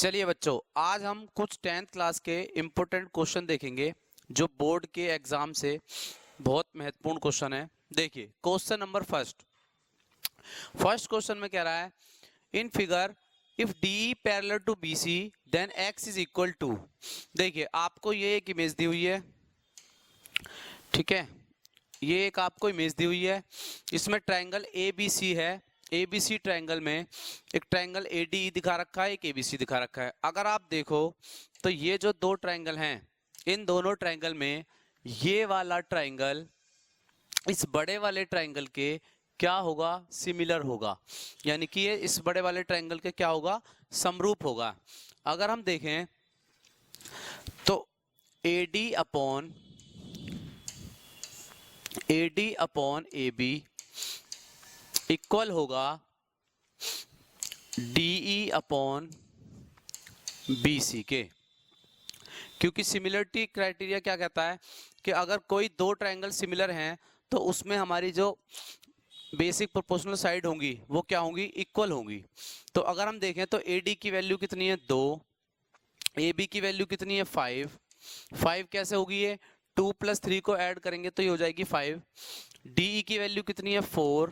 चलिए बच्चों, आज हम कुछ 10th क्लास के इम्पोर्टेंट क्वेश्चन देखेंगे जो बोर्ड के एग्जाम से बहुत महत्वपूर्ण क्वेश्चन है। देखिए क्वेश्चन नंबर फर्स्ट क्वेश्चन में कह रहा है in figure if D parallel to B C then X is equal to. देखिए आपको ये एक इमेज दी हुई है, ठीक है, ये एक आपको इमेज दी हुई है। इसमें ट्रायंगल ए बी सी है। ए बी सी ट्रायंगल में एक ट्रायंगल ए डी दिखा रखा है, एक ए बी सी दिखा रखा है। अगर आप देखो तो ये जो दो ट्रायंगल हैं, इन दोनों ट्रायंगल में ये वाला ट्रायंगल इस बड़े वाले ट्रायंगल के क्या होगा, सिमिलर होगा, यानी कि ये इस बड़े वाले ट्रायंगल के क्या होगा, समरूप होगा। अगर हम देखें तो AD अपॉन AB इक्वल होगा DE अपॉन BC के, क्योंकि सिमिलरिटी क्राइटेरिया क्या कहता है कि अगर कोई दो ट्रायंगल सिमिलर हैं तो उसमें हमारी जो बेसिक प्रोपोर्शनल साइड होंगी वो क्या होंगी, इक्वल होंगी। तो अगर हम देखें तो AD की वैल्यू कितनी है 2, AB की वैल्यू कितनी है 5 कैसे होगी, ये 2 + 3 को ऐड करेंगे तो ये हो जाएगी 5। DE की वैल्यू कितनी है 4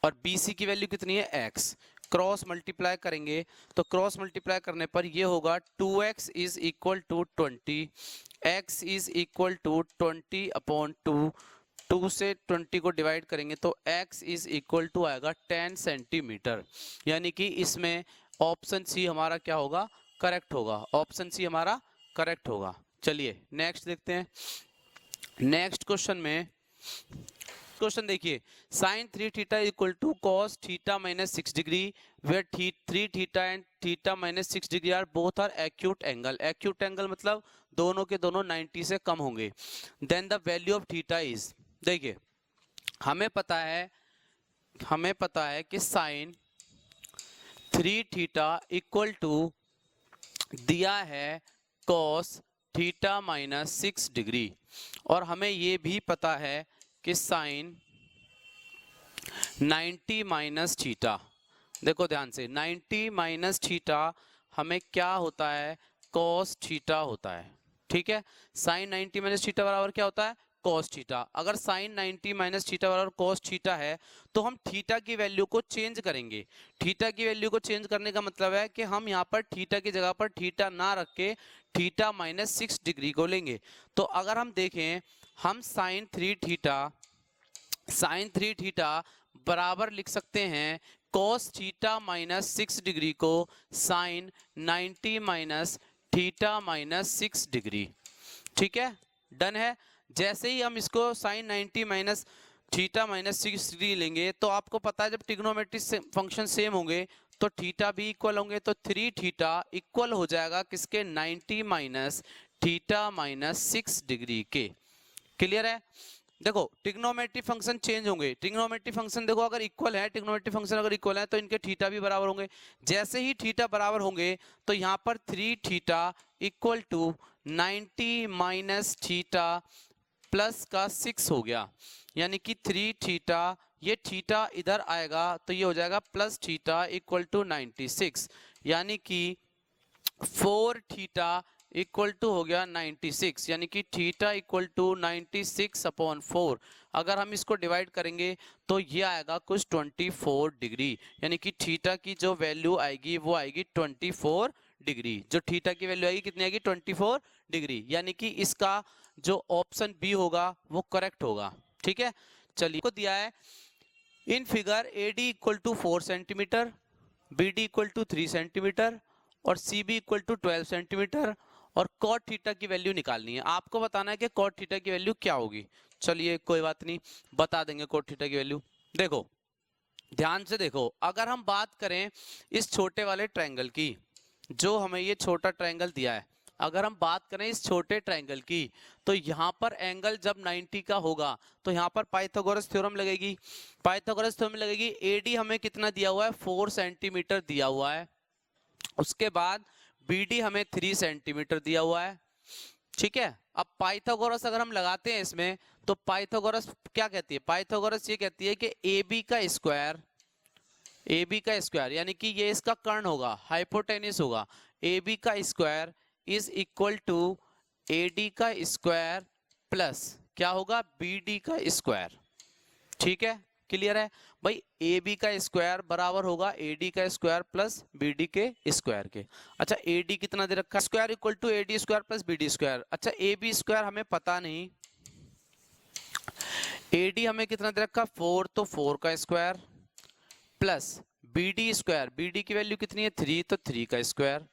और BC की वैल्यू कितनी है x। क्रॉस मल्टीप्लाई करेंगे तो क्रॉस मल्टीप्लाई करने पर ये होगा 2x is equal to 20, x is equal to 20 upon 2, 2 से 20 को डिवाइड करेंगे तो x इज इक्वल टू आएगा 10 सेंटीमीटर। यानी कि इसमें ऑप्शन सी हमारा क्या होगा, करेक्ट होगा। ऑप्शन सी हमारा करेक्ट होगा। चलिए नेक्स्ट देखते हैं। नेक्स्ट क्वेश्चन देखिए, sine 3 theta equal to cos theta minus 6 degree where 3 theta and theta minus 6 degree are both are acute angle. Acute angle मतलब दोनों के दोनों 90 से कम होंगे। Then the value of theta is, देखिए हमें पता है कि साइन 3 थीटा इक्वल टू दिया है कॉस थीटा माइनस 6 डिग्री, और हमें ये भी पता है कि साइन 90 माइनस थीटा, देखो ध्यान से 90 माइनस थीटा हमें क्या होता है, कॉस थीटा होता है। ठीक है, साइन 90 माइनस थीटा बराबर क्या होता है, कॉस थीटा। अगर साइन 90 माइनस थीटा बराबर कॉस थीटा है तो हम थीटा की वैल्यू को चेंज करेंगे। थीटा की वैल्यू को चेंज करने का मतलब है कि हम यहाँ पर थीटा की जगह पर थीटा ना रख के थीटा माइनस 6 डिग्री को लेंगे। तो अगर हम देखें, हम साइन 3 थीटा बराबर लिख सकते हैं कॉस थीटा माइनस 6 डिग्री को sine 90 minus theta minus 6 degree. ठीक है, डन है। जैसे ही हम इसको sine 90 minus theta minus 6 degree लेंगे तो आपको पता है जब ट्रिग्नोमेट्रिक फंक्शन सेम होंगे तो थीटा भी इक्वल होंगे, तो 3 थीटा इक्वल हो जाएगा किसके, 90 माइनस थीटा माइनस 6 डिग्री के। क्लियर है। देखो ट्रिग्नोमेट्रिक फंक्शन चेंज होंगे, ट्रिग्नोमेट्रिक फंक्शन देखो अगर इक्वल है, ट्रिग्नोमेट्रिक फंक्शन अगर इक्वल है तो इनके थीटा भी बराबर होंगे। जैसे ही थीटा बराबर होंगे तो यहाँ पर 3 theta equal to 90 minus theta plus का 6 हो गया, यानी कि 3 थीटा, ये थीटा इधर आएगा तो ये हो जाएगा प्लस थीटा इक्वल टू 96, यानी कि 4 थीटा इक्वल टू हो गया 96, यानी कि थीटा इक्वल टू 96 अपॉन 4। अगर हम इसको डिवाइड करेंगे तो ये आएगा कुछ 24 डिग्री, यानी कि थीटा की जो वैल्यू आएगी वो आएगी 24 डिग्री। जो थीटा की वैल्यू आएगी कितनी आएगी, 24 डिग्री, यानी कि इसका जो ऑप्शन बी होगा वो करेक्ट होगा। ठीक है, चलिए को दिया है in figure AD equal to 4 centimetre, BD equal to 3 centimetre और CB इक्वल टू 12 सेंटीमीटर, और कॉट थीटा की वैल्यू निकालनी है। आपको बताना है कि कॉट थीटा की वैल्यू क्या होगी। चलिए कोई बात नहीं, बता देंगे कॉट थीटा की वैल्यू। देखो ध्यान से देखो, अगर हम बात करें इस छोटे वाले ट्रायंगल की, जो हमें ये छोटा ट्रायंगल दिया है, अगर हम बात करें इस छोटे ट्रायंगल की तो यहाँ पर एंगल जब 90 का होगा तो यहाँ पर पाइथागोरस थ्योरम लगेगी। पाइथागोरस थ्योरम लगेगी। AD हमें कितना दिया हुआ है, 4 सेंटीमीटर दिया हुआ है। उसके बाद BD हमें 3 सेंटीमीटर दिया हुआ है। ठीक है, अब पाइथागोरस अगर हम लगाते हैं इसमें तो पाइथागोरस क्या कहती है, पाइथागोरस ये कहती है कि AB का स्क्वायर यानी कि ये इसका कर्ण होगा, हाइपोटेनिस होगा। ए बी का square is equal to A D का स्क्वायर प्लस क्या होगा, बी डी का स्क्वायर। ठीक है, क्लियर है भाई। ए बी का स्क्वायर बराबर होगा ए डी का स्क्वायर प्लस बी डी के स्क्वायर के। अच्छा ए डी कितना दे रखा है, square equal to A D square plus B D square. अच्छा ए बी स्क्वायर हमें पता नहीं, ए डी हमें कितना दे रखा, 4, तो 4 का square plus B D square, B D की वैल्यू कितनी है 3, तो 3 का स्क्वायर।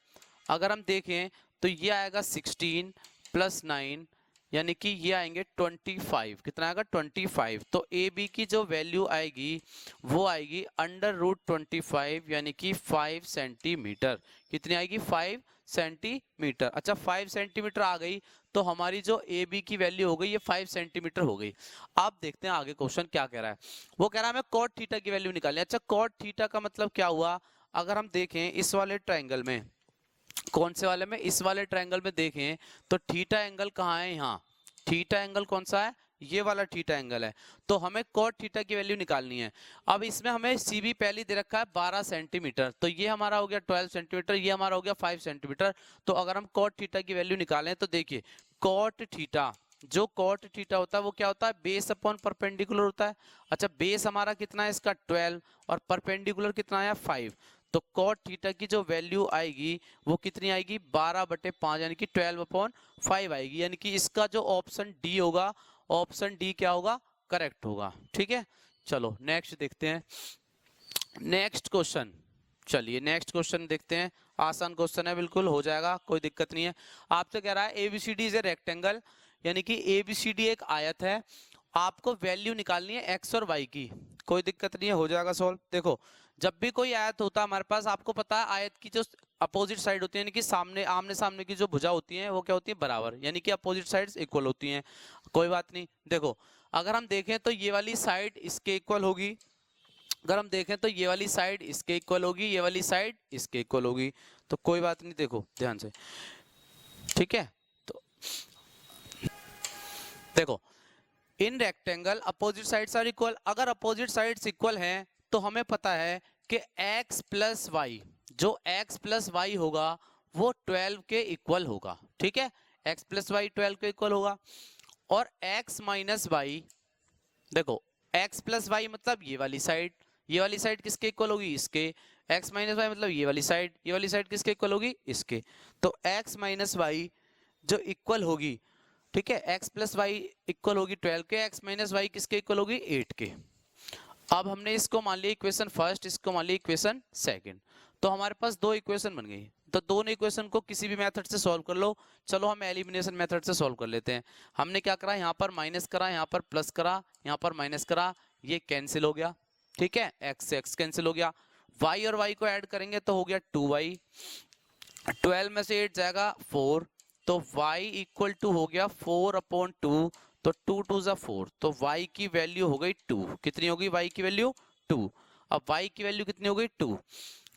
अगर हम देखें तो ये आएगा 16 प्लस 9 यानी कि ये आएंगे 25। कितना आएगा 25। तो ए बी की जो वैल्यू आएगी वो आएगी √25 यानी कि 5 सेंटीमीटर। कितनी आएगी 5 सेंटीमीटर। अच्छा 5 सेंटीमीटर आ गई तो हमारी जो ए बी की वैल्यू हो गई ये 5 सेंटीमीटर हो गई। आप देखते हैं आगे क्वेश्चन क्या कह रहा है। वो कह रहा है हमें कॉट थीटा की वैल्यू निकालनी है। अच्छा कॉट थीटा का मतलब क्या हुआ, अगर हम देखें इस वाले ट्रायंगल में, कौन से वाले में, इस वाले ट्रायंगल में देखें तो थीटा एंगल कहाँ है, यहाँ थीटा एंगल कौन सा है, ये वाला थीटा एंगल है। तो हमें कॉट थीटा की वैल्यू निकालनी है। अब इसमें हमें सी बी पहले दे रखा है 12 सेंटीमीटर, तो ये हमारा हो गया 12 सेंटीमीटर, ये हमारा हो गया 5 सेंटीमीटर। तो अगर हम कॉट थीटा की वैल्यू निकालें तो देखिए कॉट थीटा, जो कॉट थीटा होता है वो क्या होता है, बेस अपॉन परपेंडिकुलर होता है। अच्छा बेस हमारा कितना है इसका 12 और परपेंडिकुलर कितना है 5। तो कॉट थीटा की जो वैल्यू आएगी वो कितनी आएगी 12/5 यानी कि 12/5 आएगी। यानी कि इसका जो ऑप्शन डी होगा, ऑप्शन डी क्या होगा, करेक्ट होगा। ठीक है, चलो नेक्स्ट देखते हैं। नेक्स्ट क्वेश्चन, चलिए नेक्स्ट क्वेश्चन देखते हैं। आसान क्वेश्चन है, बिल्कुल हो जाएगा, कोई दिक्कत नहीं है। आपसे कह रहा है एबीसीडी इज ए रेक्टेंगल, यानी कि एबीसीडी एक आयत है, आपको वैल्यू निकालनी है एक्स और वाई की। कोई दिक्कत नहीं है, हो जाएगा सॉल्व। देखो जब भी कोई आयत होता है हमारे पास, आपको पता है आयत की जो अपोजिट साइड होती है यानी कि सामने आमने सामने की जो भुजा होती है वो क्या होती है, बराबर, यानी कि अपोजिट साइड्स इक्वल होती हैं। कोई बात नहीं, देखो अगर हम देखें तो ये वाली साइड इसके इक्वल होगी, अगर हम देखें तो ये वाली साइड इसके इक्वल होगी, ये वाली साइड इसके इक्वल होगी। तो कोई बात नहीं, देखो ध्यान से, ठीक है। तो देखो in rectangle opposite sides are equal, अगर अपोजिट साइड्स इक्वल हैं तो हमें पता है कि x प्लस वाई, जो x प्लस वाई होगा वो 12 के इक्वल होगा। ठीक है, x प्लस वाई 12 के इक्वल होगा। और x माइनस वाई, देखो x प्लस वाई मतलब ये वाली साइड, ये वाली साइड किसके इक्वल होगी, इसके। x माइनस वाई मतलब ये वाली साइड, ये वाली साइड किसके इक्वल होगी, इसके। तो x माइनस वाई जो इक्वल होगी, ठीक है, x प्लस वाई इक्वल होगी 12 के, x माइनस वाई किसके इक्वल होगी 8 के। अब हमने इसको मान लिया इक्वेशन फर्स्ट, इसको मान लिया इक्वेशन सेकंड, तो हमारे पास दो इक्वेशन बन गई। तो दोनों इक्वेशन को किसी भी मेथड से सॉल्व कर लो। चलो हम एलिमिनेशन मेथड से सॉल्व कर लेते हैं। हमने क्या करा, यहाँ पर माइनस करा, यहाँ पर प्लस करा, यहाँ पर माइनस करा, ये कैंसिल हो गया। ठीक है, एक्स से एक्स कैंसिल हो गया, वाई और वाई को ऐड करेंगे तो हो गया 2y, 12 में से 8 जाएगा 4, तो y इक्वल टू हो गया 4/2, तो 2 2 जा 4, तो y की वैल्यू हो गई 2। कितनी होगी y की वैल्यू 2। अब y की वैल्यू कितनी हो गई 2,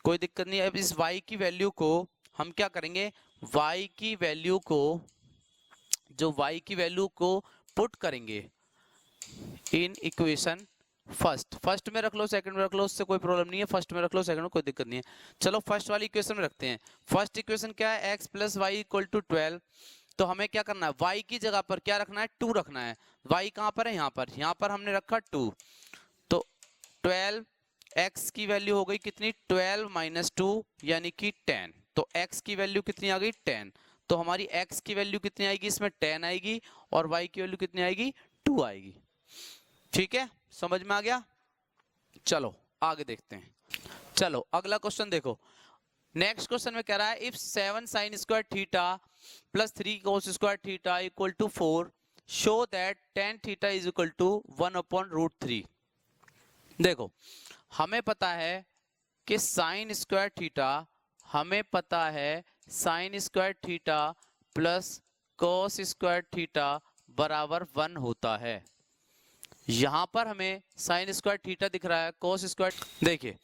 कोई दिक्कत नहीं। अब इस y की वैल्यू को हम क्या करेंगे, y की वैल्यू को, जो y की वैल्यू को पुट करेंगे इन इक्वेशन फर्स्ट, फर्स्ट में रख लो, सेकंड में रख लो, उससे कोई प्रॉब्लम नहीं है, फर्स्ट में रख लो, सेकंड में कोई दिक्कत नहीं है। चलो फर्स्ट वाली इक्वेशन में रखते हैं। फर्स्ट इक्वेशन क्या है, x plus Y equal to 12, तो हमें क्या करना है, y की जगह पर क्या रखना है 2 रखना है। y कहाँ पर है, यहाँ पर, यहाँ पर हमने रखा 2, तो 12, x की वैल्यू हो गई कितनी 12 माइनस 2 यानी कि 10, तो x की वैल्यू कितनी आ गई 10, तो हमारी x की वैल्यू कितनी आएगी, इसमें 10 आएगी, और y की वैल्यू कितनी आएगी 2 आएगी। ठीक है, समझ में आ गया। चलो आगे देखते हैं। चलो अगला क्वेश्चन देखो। नेक्स्ट क्वेश्चन में कह रहा है if 7 sin square theta plus 3 cos square theta equal to 4, show that tan theta is equal to 1/√3। देखो हमें पता है कि साइन स्क्वायर थीटा, हमें पता है sign square theta plus cos square theta बराबर 1 होता है। यहां पर हमें साइन स्क्वायर थीटा दिख रहा है, cos स्क्वायर, देखिए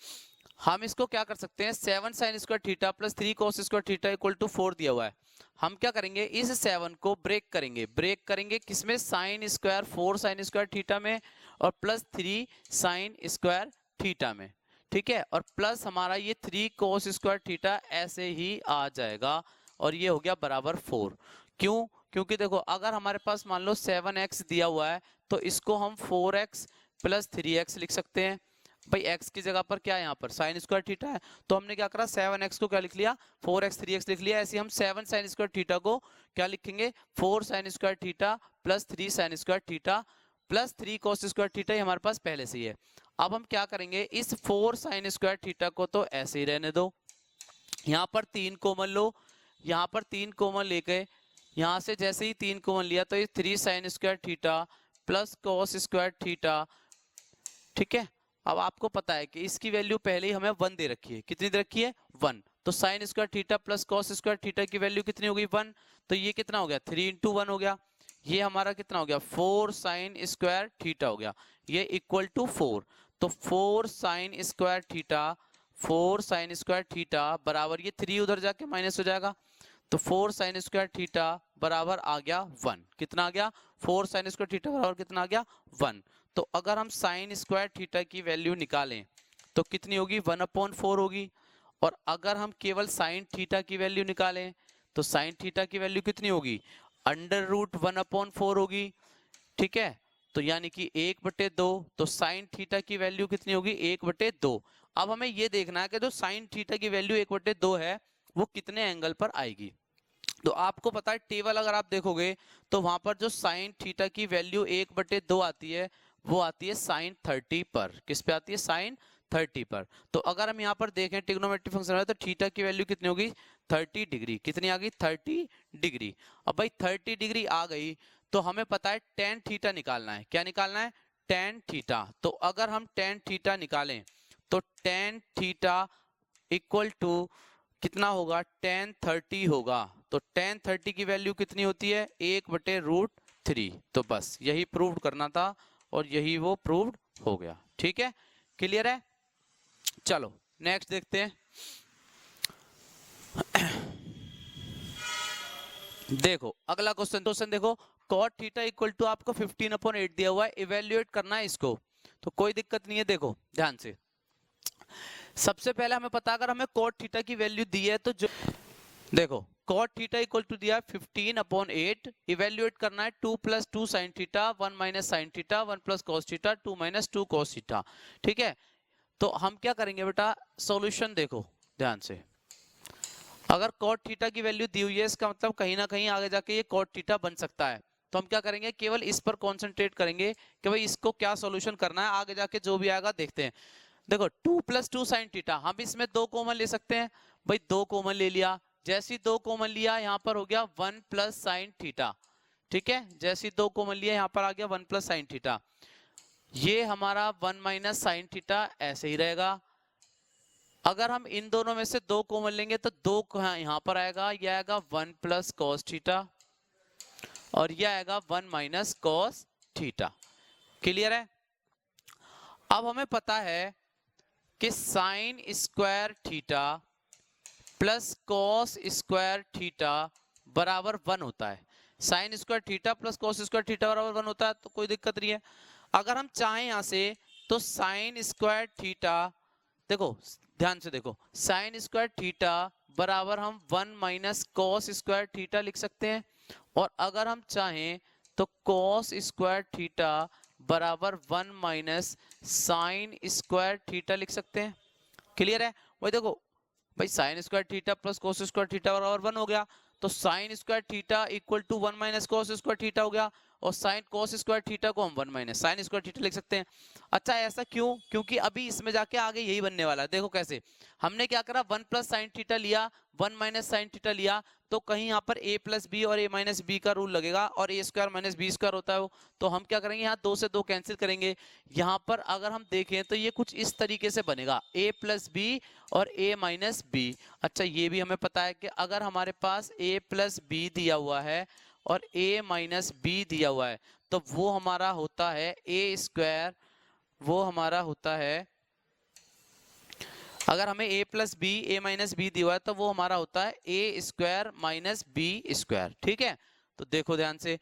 हम इसको क्या कर सकते हैं, 7 sin square theta plus 3 cos square theta equal to 4 दिया हुआ है। हम क्या करेंगे, इस 7 को ब्रेक करेंगे, ब्रेक करेंगे किसमें, sine square 4 sin square theta में और प्लस 3 sin स्क्वायर थीटा में। ठीक है, और प्लस हमारा ये 3 cos स्क्वायर थीटा ऐसे ही आ जाएगा और ये हो गया बराबर 4। क्यों? क्योंकि देखो अगर हमारे पास मान लो 7x दिया हुआ है तो इसको हम 4x प्लस 3x लिख सकते हैं। भाई x की जगह पर क्या है यहाँ पर साइन स्क्वायर थीटा है, तो हमने क्या करा 7x को क्या लिख लिया 4x 3x लिख लिया। ऐसे हम 7 साइन स्क्वायर थीटा को क्या लिखेंगे 4 sine square theta plus 3 sine square theta plus 3 cos square theta ही हमारे पास पहले से ही है। अब हम क्या करेंगे इस 4 साइन स्क्वायर थीटा को तो ऐसे ही रहने दो, यहाँ पर 3 कॉमन लो, यहाँ पर 3 कॉमन लेके यहाँ से जैसे ही 3 कॉमन लिया तो ये 3 sine square theta plus cos square theta. ठीक है, अब आपको पता है कि इसकी वैल्यू पहले ही हमें 1 दे रखी है। कितनी दे रखी है 1, तो sine square theta plus cos square theta की वैल्यू कितनी हो गई 1, तो ये कितना हो गया 3 × 1 हो गया। ये हमारा कितना हो गया 4 साइन स्क्वायर थीटा हो गया, ये इक्वल टू 4। तो 4 sine square theta 4 sine square theta बराबर ये 3 उधर जाके माइनस हो जाएगा, तो 4 साइन स्क्वायर थीटा बराबर आ गया 1। कितना आ गया 4 साइन स्क्वायर थीटा बराबर कितना आ गया 1। तो अगर हम साइन स्क्वायर थीटा की वैल्यू निकालें तो कितनी होगी 1/4 होगी, और अगर हम केवल साइन थीटा की वैल्यू निकालें तो साइन थीटा की वैल्यू कितनी होगी √1/4 होगी। ठीक है, तो यानी कि 1/2, तो साइन थीटा की वैल्यू कितनी होगी 1/2। अब हमें ये देखना है कि जो साइन थीटा की वैल्यू 1/2 है वो कितने एंगल पर आएगी। तो आपको पता है टेबल अगर आप देखोगे तो वहां पर जो साइन थीटा की वैल्यू 1/2 आती है वो आती है साइन 30 पर। किस पे आती है साइन 30 पर। तो अगर हम यहाँ पर देखें ट्रिग्नोमेट्रिक फंक्शन है तो थीटा की वैल्यू कितनी होगी 30 डिग्री। कितनी आ गई 30 डिग्री। अब भाई 30 डिग्री आ गई तो हमें पता है टेन थीटा निकालना है। क्या निकालना है टेन थीटा। तो अगर हम टेन थीटा निकालें तो टेन थीटा इक्वल टू कितना होगा टेन 30 होगा। तो टेन 30 की वैल्यू कितनी होती है 1/√3। तो बस यही प्रूव करना था और यही वो प्रूव्ड हो गया। ठीक है, क्लियर है। चलो नेक्स्ट देखते हैं। देखो अगला क्वेश्चन देखो cot थीटा इक्वल टू आपको 15/8 दिया हुआ है, इवेल्युएट करना है इसको। तो कोई दिक्कत नहीं है, देखो ध्यान से। सबसे पहले हमें पता अगर हमें cot थीटा की वैल्यू दी है तो जो देखो cot थीटा इक्वल टू दिया 15/8, इवेल्युएट करना है 2 + 2 sin theta 1 - sin theta 1 + cos theta 2 - 2 cos theta. ठीक है, तो हम क्या करेंगे बेटा सॉल्यूशन देखो ध्यान से। अगर cot थीटा की वैल्यू दी हुई है इसका मतलब कहीं ना कहीं आगे जाके ये cot थीटा बन सकता है। तो हम क्या करेंगे केवल इस पर कॉन्सेंट्रेट करेंगे कि भाई इसको क्या सॉल्यूशन करना है, आगे जाके जो भी आएगा देखते हैं। देखो 2 + 2 sin थीटा, हम इसमें 2 कॉमन ले सकते हैं। भाई 2 कॉमन ले लिया, जैसे ही 2 कॉमन लिया यहाँ पर हो गया 1 + sin थीटा। ठीक है, जैसे ही 2 कॉमन लिया यहाँ पर आ गया 1 + sin थीटा। ये हमारा 1 - sin थीटा ऐसे ही रहेगा। अगर हम इन दोनों में से 2 कॉमन लेंगे तो 2 यहाँ पर आएगा, यह आएगा 1 + cos थीटा और यह आएगा 1 - cos थीटा। क्लियर है। अब हमें पता है कि sign square theta plus cos square theta बराबर 1 होता है। Sign square theta plus cos square theta बराबर 1 होता है, तो कोई दिक्कत नहीं है। अगर हम चाहें यहां से तो साइन स्क्वायर थीटा, देखो ध्यान से देखो, साइन स्क्वायर थीटा बराबर हम 1 - cos स्क्वायर थीटा लिख सकते हैं, और अगर हम चाहें तो cos स्क्वायर थीटा बराबर 1 - साइन स्क्वायर थीटा लिख सकते हैं। क्लियर है। वही देखो भाई sine square theta plus cos square theta बराबर 1 हो गया, तो sine square theta equal to 1 - cos square theta हो गया, और साइन cos स्क्वायर थीटा को हम 1 - साइन स्क्वायर थीटा लिख सकते हैं। अच्छा ऐसा क्यों? क्योंकि अभी इसमें जाके आगे यही बनने वाला है। देखो कैसे हमने क्या करा 1 + sin थीटा लिया 1 - sin थीटा लिया, तो कहीं यहाँ पर a + b और a - b का रूल लगेगा, और a² - b² होता है वो। तो हम क्या करेंगे यहाँ 2 से 2 कैंसिल करेंगे। यहाँ पर अगर हम देखें तो ये कुछ इस तरीके से बनेगा a + b और a - b। अच्छा ये भी हमें पता है कि अगर हमारे पास a + b दिया हुआ है और a - b दिया हुआ है तो वो हमारा होता है a², वो हमारा होता है, अगर हमें a + b a - b दिया हुआ है तो वो हमारा होता है a² - b²। ठीक है, तो देखो ध्यान से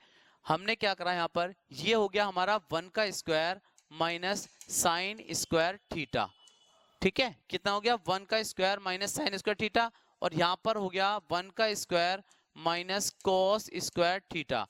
हमने क्या करा यहाँ पर, ये हो गया हमारा 1 का square minus sign square theta. ठीक है, कितना हो गया 1 का square minus sign square theta, और यहाँ पर हो गया 1 का square minus cos square theta.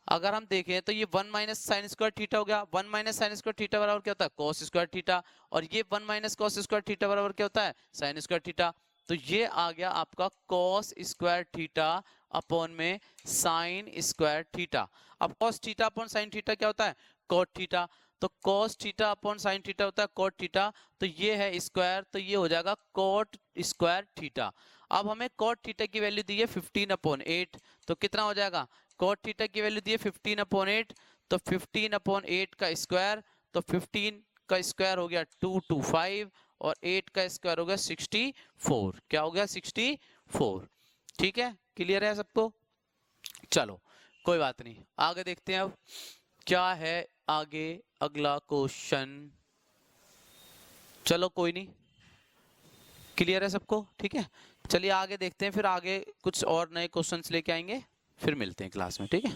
अगर हम देखें तो ये 1 माइनस साइन स्क्वायर थीटा हो गया, 1 माइनस साइन स्क्वायर थीटा बराबर क्या होता है कॉस स्क्वायर थीटा, और ये 1 माइनस कॉस स्क्वायर थीटा बराबर क्या होता है साइन स्क्वायर थीटा। तो ये आ गया आपका कॉस स्क्वायर थीटा अपॉन में साइन स्क्वायर थीटा। अब cos theta upon sine theta क्या होता है कॉट थीटा, तो cos theta upon sine theta होता है कॉट थीटा, तो ये है स्क्वायर, तो ये हो जाएगा कॉट स्क्वायर थीटा। अब हमें कॉट थीटा की वैल्यू दी है 15/8, तो कितना हो जाएगा कॉट थीटा की वैल्यू दी है 15/8, तो 15/8 का स्क्वायर, तो 15 का स्क्वायर हो गया 225 और 8 का स्क्वायर हो गया 64। क्या हो गया 64। ठीक है, क्लियर है सबको। चलो कोई बात नहीं, आगे देखते हैं अब क्या है आगे अगला क्वेश्चन। चलो कोई नहीं, क्लियर है सबको, ठीक है। चलिए आगे देखते हैं, फिर आगे कुछ और नए क्वेश्चंस लेके आएंगे, फिर मिलते हैं क्लास में, ठीक है।